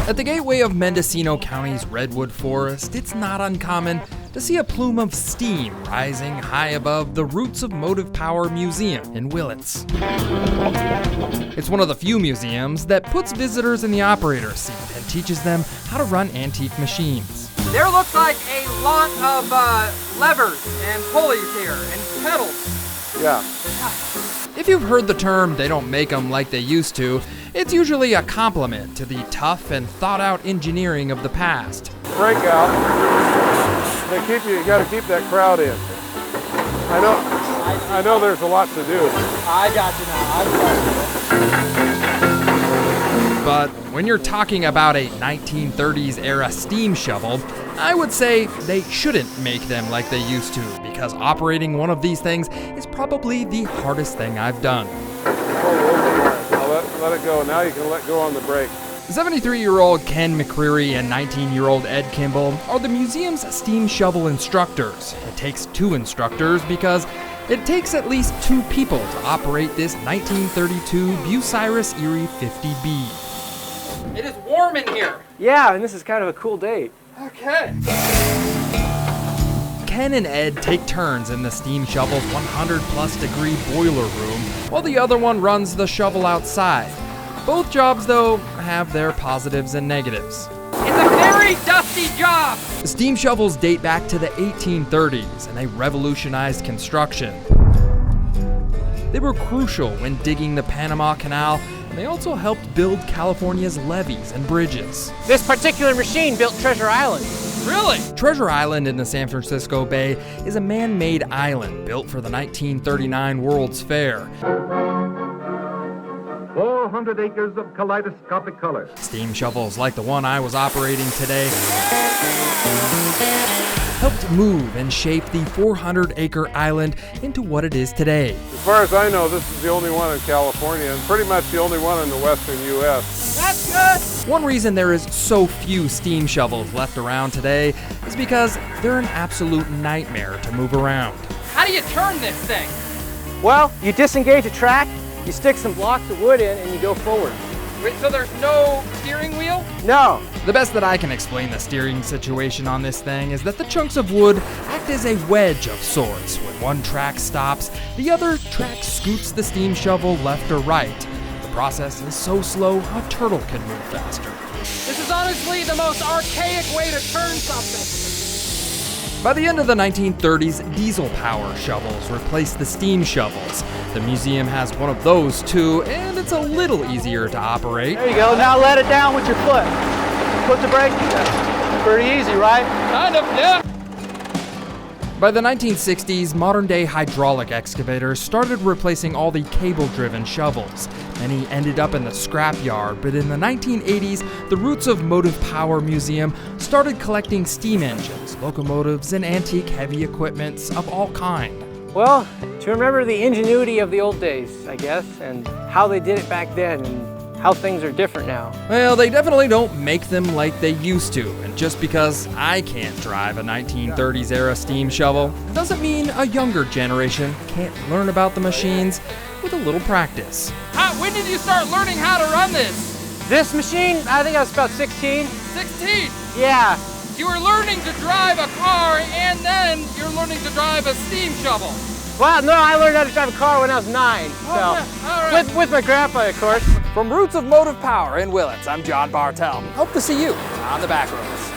At the gateway of Mendocino County's redwood forest, it's not uncommon to see a plume of steam rising high above the Roots of Motive Power Museum in Willits. It's one of the few museums that puts visitors in the operator's seat and teaches them how to run antique machines. There looks like a lot of levers and pulleys here and pedals. Yeah. If you've heard the term, they don't make them like they used to, it's usually a compliment to the tough and thought-out engineering of the past. Breakout. They keep you got to keep that crowd in. I know there's a lot to do. I got you now. But when you're talking about a 1930s era steam shovel, I would say they shouldn't make them like they used to, because operating one of these things is probably the hardest thing I've done. I'll let it go. Now you can let go on the brake. 73-year-old Ken McCreary and 19-year-old Ed Kimball are the museum's steam shovel instructors. It takes 2 instructors because it takes at least 2 people to operate this 1932 Bucyrus Erie 50B. It is warm in here. Yeah, and this is kind of a cool day. Okay. Ken and Ed take turns in the steam shovel's 100-plus degree boiler room, while the other one runs the shovel outside. Both jobs, though, have their positives and negatives. It's a very dusty job. Steam shovels date back to the 1830s, and they revolutionized construction. They were crucial when digging the Panama Canal, and they also helped build California's levees and bridges. This particular machine built Treasure Island. Really? Treasure Island in the San Francisco Bay is a man-made island built for the 1939 World's Fair. 400 acres of kaleidoscopic color. Steam shovels like the one I was operating today helped move and shape the 400-acre island into what it is today. As far as I know, this is the only one in California and pretty much the only one in the western U.S. That's good. One reason there is so few steam shovels left around today is because they're an absolute nightmare to move around. How do you turn this thing? Well, you disengage a track, you stick some blocks of wood in, and you go forward. Wait, so there's no steering wheel? No. The best that I can explain the steering situation on this thing is that the chunks of wood act as a wedge of sorts. When one track stops, the other track scoots the steam shovel left or right. The process is so slow, a turtle can move faster. This is honestly the most archaic way to turn something. By the end of the 1930s, diesel power shovels replaced the steam shovels. The museum has one of those too, and it's a little easier to operate. There you go. Now let it down with your foot. Put the brake. Pretty easy, right? Kind of, yeah. By the 1960s, modern-day hydraulic excavators started replacing all the cable-driven shovels. Many ended up in the scrapyard, but in the 1980s, the Roots of Motive Power Museum started collecting steam engines, locomotives, and antique heavy equipments of all kind. Well, to remember the ingenuity of the old days, I guess, and how they did it back then, and how things are different now. Well, they definitely don't make them like they used to, and just because I can't drive a 1930s era steam shovel doesn't mean a younger generation can't learn about the machines with a little practice. When did you start learning how to run this? This machine, I think I was about 16. 16. Yeah. You were learning to drive a car, and then you're learning to drive a steam shovel. Well, no, I learned how to drive a car when I was 9. So, All right. with my grandpa, of course. From Roots of Motive Power in Willits, I'm John Bartell. Hope to see you on the Backroads.